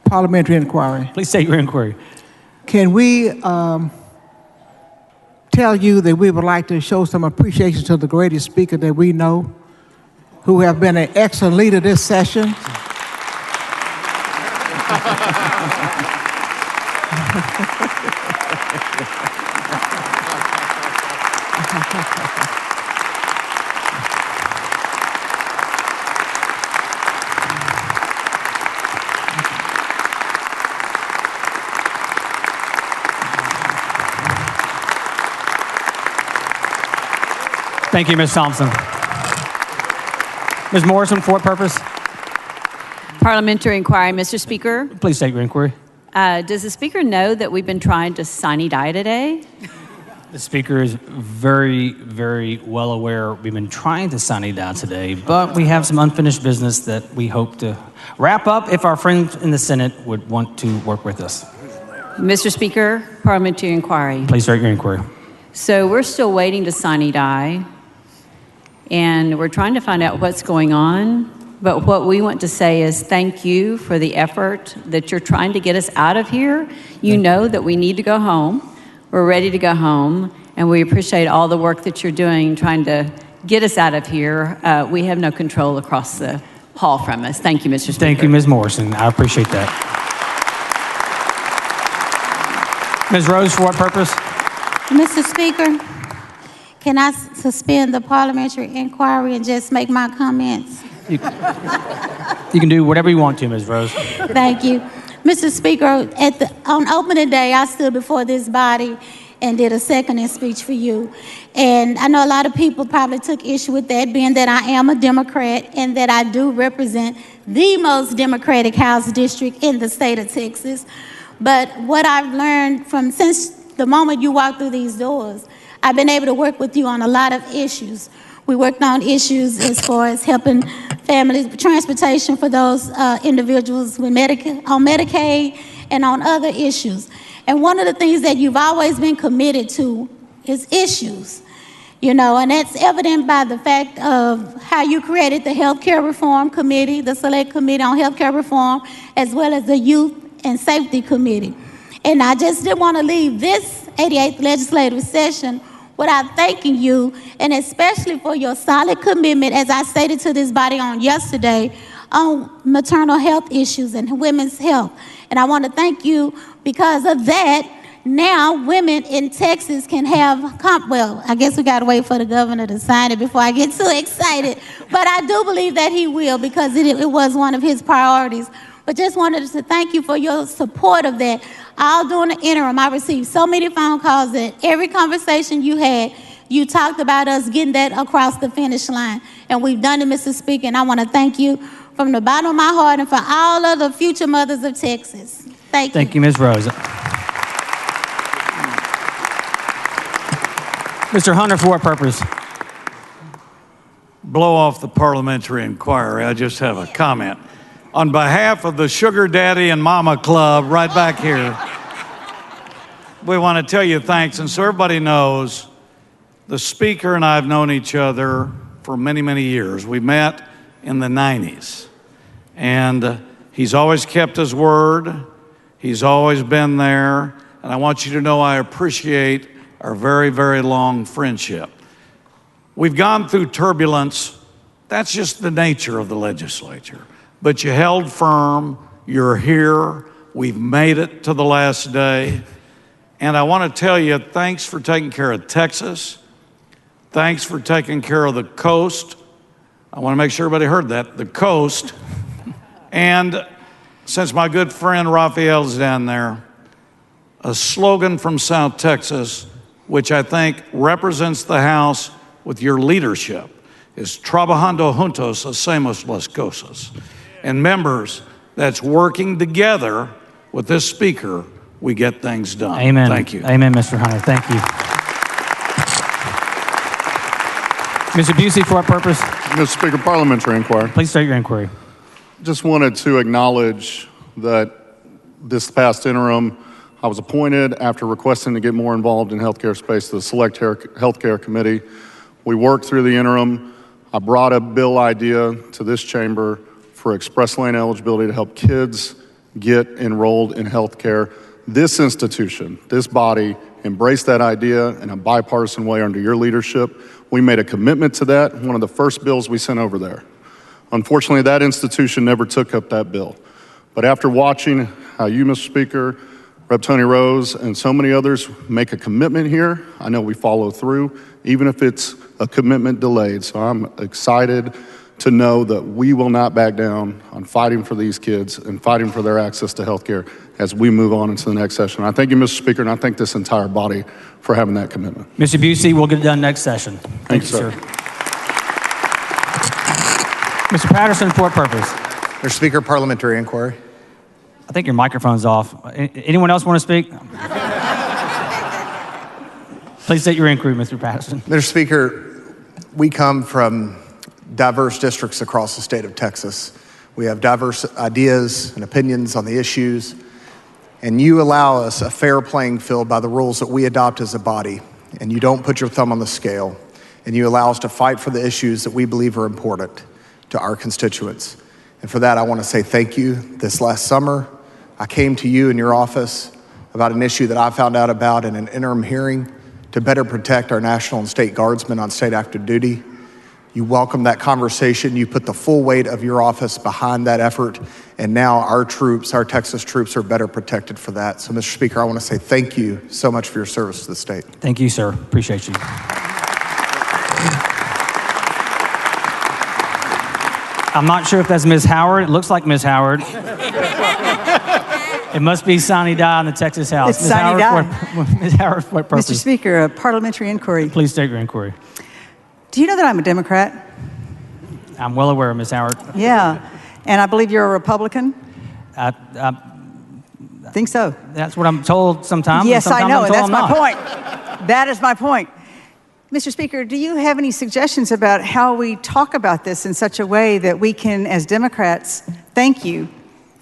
parliamentary inquiry. Please state your inquiry. Can we tell you that we would like to show some appreciation to the greatest speaker that we know, who have been an excellent leader this session? Thank you, Ms. Thompson. Ms. Morrison, for what purpose? Parliamentary inquiry, Mr. Speaker. Please state your inquiry. Does the Speaker know that we've been trying to sine die today? The Speaker is very, very well aware we've been trying to sine die today, but we have some unfinished business that we hope to wrap up if our friends in the Senate would want to work with us. Mr. Speaker, parliamentary inquiry. Please start your inquiry. So we're still waiting to sine die, and we're trying to find out what's going on. But what we want to say is thank you for the effort that you're trying to get us out of here. You know that we need to go home. We're ready to go home, and we appreciate all the work that you're doing trying to get us out of here. We have no control across the hall from us. Thank you, Mr. Speaker. Thank you, Ms. Morrison. I appreciate that. Ms. Rose, for what purpose? Mr. Speaker, can I suspend the parliamentary inquiry and just make my comments? You can do whatever you want to, Ms. Rose. Thank you. Mr. Speaker, on opening day, I stood before this body and did a seconding speech for you. And I know a lot of people probably took issue with that, being that I am a Democrat and that I do represent the most Democratic House district in the state of Texas. But what I've learned since the moment you walk through these doors, I've been able to work with you on a lot of issues. We worked on issues as far as helping families, transportation for those individuals with on Medicaid and on other issues. And one of the things that you've always been committed to is issues, and that's evident by the fact of how you created the Healthcare Reform Committee, the Select Committee on Healthcare Reform, as well as the Youth and Safety Committee. And I just didn't want to leave this 88th legislative session without thanking you, and especially for your solid commitment, as I stated to this body on yesterday, on maternal health issues and women's health. And I want to thank you because of that. Now women in Texas can have, I guess we got to wait for the governor to sign it before I get too excited. But I do believe that he will, because it was one of his priorities. But just wanted to thank you for your support of that. All during the interim, I received so many phone calls that every conversation you had, you talked about us getting that across the finish line. And we've done it, Mr. Speaker, and I want to thank you from the bottom of my heart and for all of the future mothers of Texas. Thank you. Thank you, Ms. Rose. Mr. Hunter, for what purpose? Blow off the parliamentary inquiry. I just have a comment. On behalf of the Sugar Daddy and Mama Club right back here, we want to tell you thanks. And so everybody knows, the Speaker and I have known each other for many, many years. We met in the 90s. And he's always kept his word. He's always been there. And I want you to know I appreciate our very, very long friendship. We've gone through turbulence. That's just the nature of the legislature. But you held firm, you're here, we've made it to the last day. And I want to tell you, thanks for taking care of Texas. Thanks for taking care of the coast. I want to make sure everybody heard that, the coast. And since my good friend Raphael's down there, a slogan from South Texas, which I think represents the House with your leadership, is Trabajando juntos hacemos las cosas. And members, that's working together with this Speaker, we get things done. Amen. Thank you. Amen, Mr. Hunter. Thank you. Mr. Busey, for what purpose? Mr. Speaker, parliamentary inquiry. Please state your inquiry. Just wanted to acknowledge that this past interim, I was appointed after requesting to get more involved in healthcare space to the Select Healthcare Committee. We worked through the interim. I brought a bill idea to this chamber for express lane eligibility to help kids get enrolled in healthcare. This institution, this body, embraced that idea in a bipartisan way under your leadership. We made a commitment to that, one of the first bills we sent over there. Unfortunately, that institution never took up that bill. But after watching how you, Mr. Speaker, Rep. Tony Rose, and so many others make a commitment here, I know we follow through, even if it's a commitment delayed. So I'm excited to know that we will not back down on fighting for these kids and fighting for their access to health care as we move on into the next session. I thank you, Mr. Speaker, and I thank this entire body for having that commitment. Mr. Busey, we'll get it done next session. Thank you, sir. Mr. Patterson, for what purpose? Mr. Speaker, parliamentary inquiry. I think your microphone's off. Anyone else want to speak? Please state your inquiry, Mr. Patterson. Mr. Speaker, we come from diverse districts across the state of Texas. We have diverse ideas and opinions on the issues, and you allow us a fair playing field by the rules that we adopt as a body, and you don't put your thumb on the scale, and you allow us to fight for the issues that we believe are important to our constituents. And for that, I want to say thank you. This last summer, I came to you in your office about an issue that I found out about in an interim hearing to better protect our national and state guardsmen on state active duty. You welcomed that conversation. You put the full weight of your office behind that effort. And now our troops, our Texas troops, are better protected for that. So, Mr. Speaker, I want to say thank you so much for your service to the state. Thank you, sir. Appreciate you. I'm not sure if that's Ms. Howard. It looks like Ms. Howard. It must be Sonny Dye in the Texas House. It's Sonny Dye. Ms. Howard, for what purpose? Mr. Speaker, a parliamentary inquiry. Please state your inquiry. Do you know that I'm a Democrat? I'm well aware, Ms. Howard. Yeah. And I believe you're a Republican? I think so. That's what I'm told sometimes. Yes, sometimes I know, and I'm that's told my I'm not. point. That is my point. Mr. Speaker, do you have any suggestions about how we talk about this in such a way that we can, as Democrats, thank you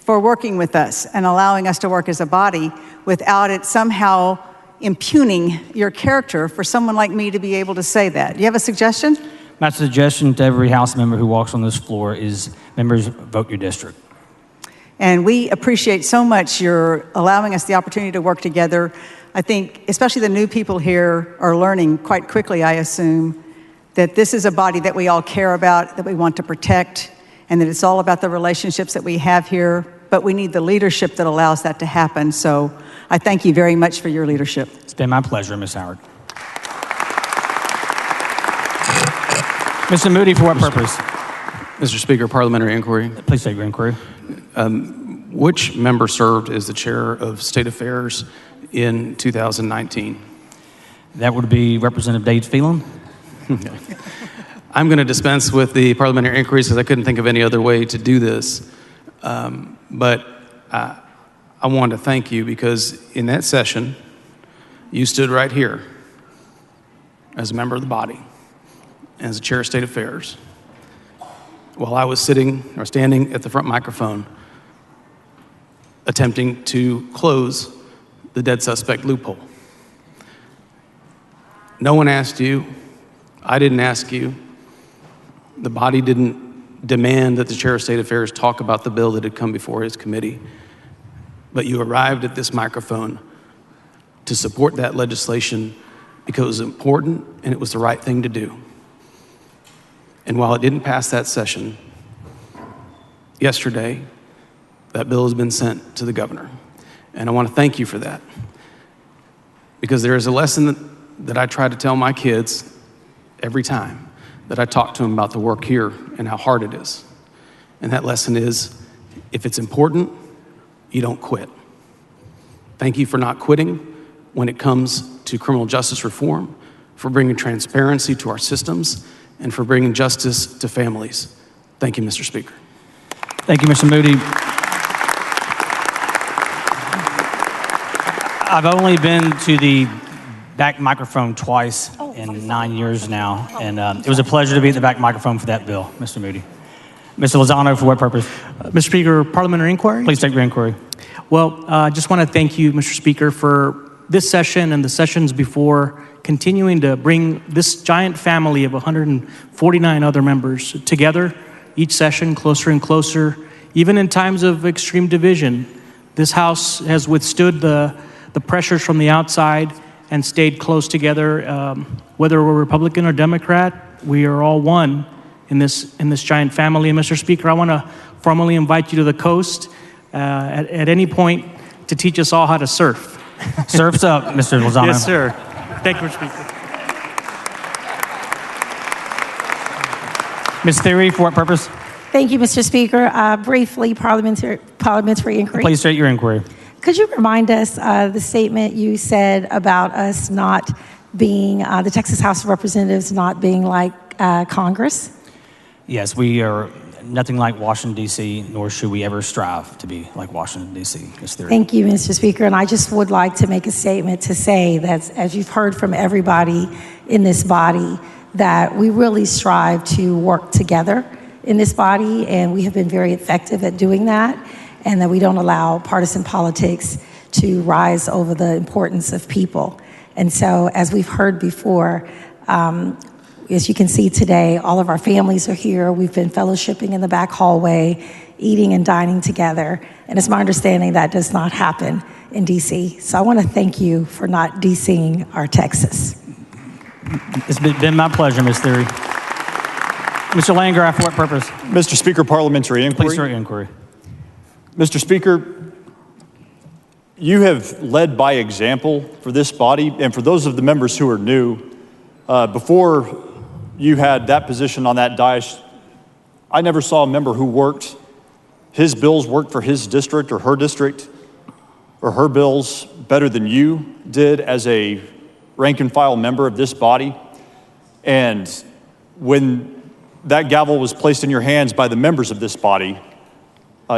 for working with us and allowing us to work as a body without it somehow impugning your character for someone like me to be able to say that? Do you have a suggestion? My suggestion to every House member who walks on this floor is, members, vote your district. And we appreciate so much your allowing us the opportunity to work together. I think, especially the new people here are learning quite quickly, I assume, that this is a body that we all care about, that we want to protect, and that it's all about the relationships that we have here, but we need the leadership that allows that to happen. So I thank you very much for your leadership. It's been my pleasure, Ms. Howard. Mr. Moody, for what purpose? Mr. Speaker, parliamentary inquiry. Please state your inquiry. Which member served as the chair of State Affairs in 2019? That would be Representative Dade Phelan. I'm going to dispense with the parliamentary inquiries because I couldn't think of any other way to do this. But I want to thank you because in that session, you stood right here as a member of the body, as the chair of State Affairs, while I was standing at the front microphone attempting to close the dead suspect loophole. No one asked you. I didn't ask you. The body didn't demand that the chair of State Affairs talk about the bill that had come before his committee. But you arrived at this microphone to support that legislation because it was important and it was the right thing to do. And while it didn't pass that session, yesterday, that bill has been sent to the governor. And I want to thank you for that. Because there is a lesson that I try to tell my kids every time that I talk to them about the work here and how hard it is. And that lesson is, if it's important, you don't quit. Thank you for not quitting when it comes to criminal justice reform, for bringing transparency to our systems, and for bringing justice to families. Thank you, Mr. Speaker. Thank you, Mr. Moody. I've only been to the back microphone twice in 9 years now, and it was a pleasure to be at the back microphone for that bill, Mr. Moody. Mr. Lozano, for what purpose? Mr. Speaker, parliamentary inquiry? Please take your inquiry. Well, I just want to thank you, Mr. Speaker, for this session and the sessions before continuing to bring this giant family of 149 other members together, each session closer and closer, even in times of extreme division. This House has withstood the pressures from the outside and stayed close together. Whether we're Republican or Democrat, we are all one in this giant family. And Mr. Speaker, I want to formally invite you to the coast at any point to teach us all how to surf. Surf's up, Mr. Lozano. Yes, sir. Thank you, Mr. Speaker. Ms. Theory, for what purpose? Thank you, Mr. Speaker. Briefly, parliamentary inquiry. Please state your inquiry. Could you remind us the statement you said about us not being, the Texas House of Representatives not being like Congress? Yes, we are nothing like Washington, D.C., nor should we ever strive to be like Washington, D.C. Ms. Theory. Thank you, Mr. Speaker. And I just would like to make a statement to say that, as you've heard from everybody in this body, that we really strive to work together in this body, and we have been very effective at doing that, and that we don't allow partisan politics to rise over the importance of people. And so, as we've heard before, as you can see today, all of our families are here. We've been fellowshipping in the back hallway, eating and dining together. And it's my understanding that does not happen in D.C. So I want to thank you for not D.C.ing our Texas. It's been my pleasure, Ms. Theory. Mr. Landgraf, for what purpose? Mr. Speaker, parliamentary inquiry. Please start your inquiry. Mr. Speaker, you have led by example for this body, and for those of the members who are new, before you had that position on that dais, I never saw a member who worked, his bills worked for his district or her district, or her bills better than you did as a rank and file member of this body. And when that gavel was placed in your hands by the members of this body,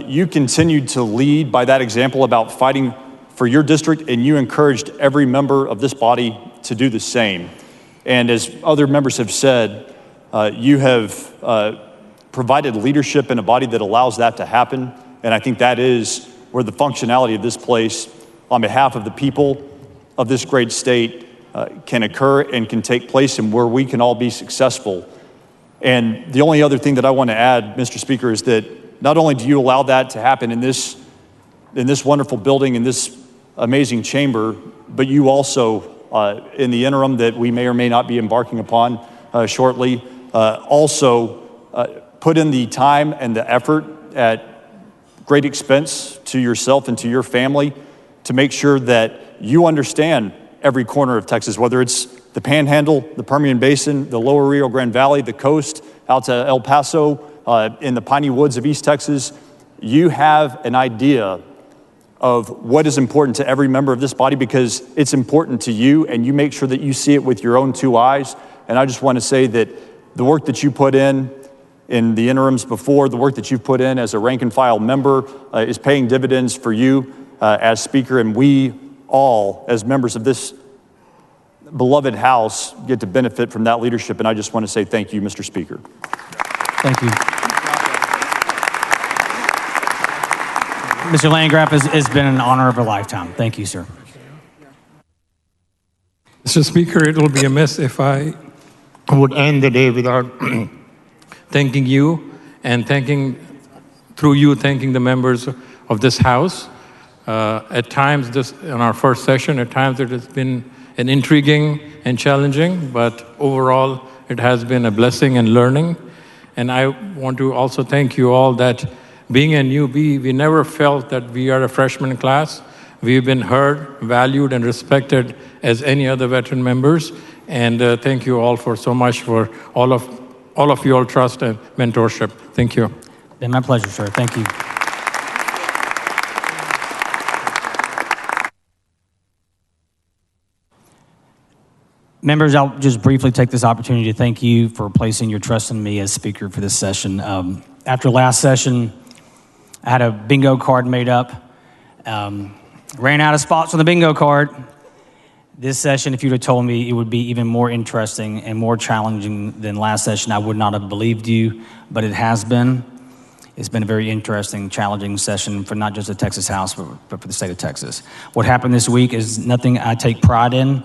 you continued to lead by that example about fighting for your district, and you encouraged every member of this body to do the same. And as other members have said, you have provided leadership in a body that allows that to happen. And I think that is where the functionality of this place on behalf of the people of this great state can occur and can take place, and where we can all be successful. And the only other thing that I want to add, Mr. Speaker, is that not only do you allow that to happen in this wonderful building, in this amazing chamber, but you also, in the interim that we may or may not be embarking upon shortly, also put in the time and the effort at great expense to yourself and to your family to make sure that you understand every corner of Texas, whether it's the Panhandle, the Permian Basin, the lower Rio Grande Valley, the coast, out to El Paso, in the piney woods of East Texas. You have an idea of what is important to every member of this body because it's important to you, and you make sure that you see it with your own two eyes. And I just want to say that the work that you put in the interims before, the work that you've put in as a rank and file member is paying dividends for you as Speaker, and we all, as members of this beloved House, get to benefit from that leadership. And I just want to say thank you, Mr. Speaker. Thank you. Mr. Landgraf, has been an honor of a lifetime. Thank you, sir. Mr. Speaker, it will be amiss if I would end the day without thanking you and thanking the members of this House. At times, in our first session, at times it has been an intriguing and challenging, but overall it has been a blessing and learning. And I want to also thank you all that being a newbie, we never felt that we are a freshman class. We've been heard, valued, and respected as any other veteran members. And thank you all for so much for all of your trust and mentorship. Thank you. Been my pleasure, sir. Thank you. Members, I'll just briefly take this opportunity to thank you for placing your trust in me as Speaker for this session. After last session, I had a bingo card made up. Ran out of spots on the bingo card. This session, if you'd have told me it would be even more interesting and more challenging than last session, I would not have believed you, but it has been. It's been a very interesting, challenging session for not just the Texas House, but for the state of Texas. What happened this week is nothing I take pride in.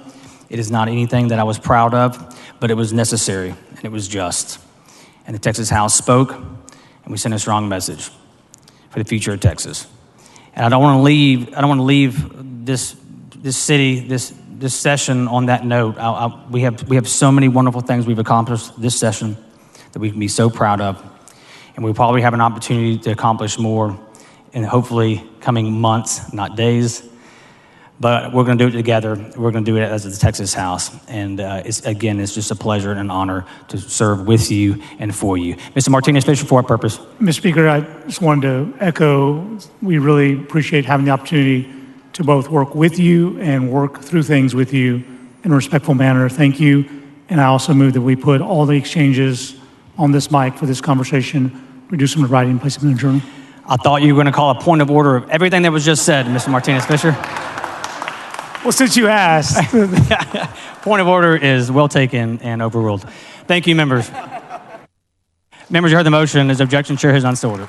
It is not anything that I was proud of, but it was necessary and it was just. And the Texas House spoke, and we sent a strong message for the future of Texas. And I don't want to leave this city, this session on that note. We have so many wonderful things we've accomplished this session that we can be so proud of. And we'll probably have an opportunity to accomplish more in hopefully coming months, not days. But we're going to do it together. We're going to do it as the Texas House. And it's just a pleasure and an honor to serve with you and for you. Mr. Martinez-Fisher, for what purpose? Mr. Speaker, I just wanted to echo, we really appreciate having the opportunity to both work with you and work through things with you in a respectful manner. Thank you. And I also move that we put all the exchanges on this mic for this conversation, reduce them to writing, place them in a journal. I thought you were going to call a point of order of everything that was just said, Mr. Martinez-Fisher. Well, since you asked. Point of order is well taken and overruled. Thank you, members. Members, you heard the motion. As objection, chair has on order.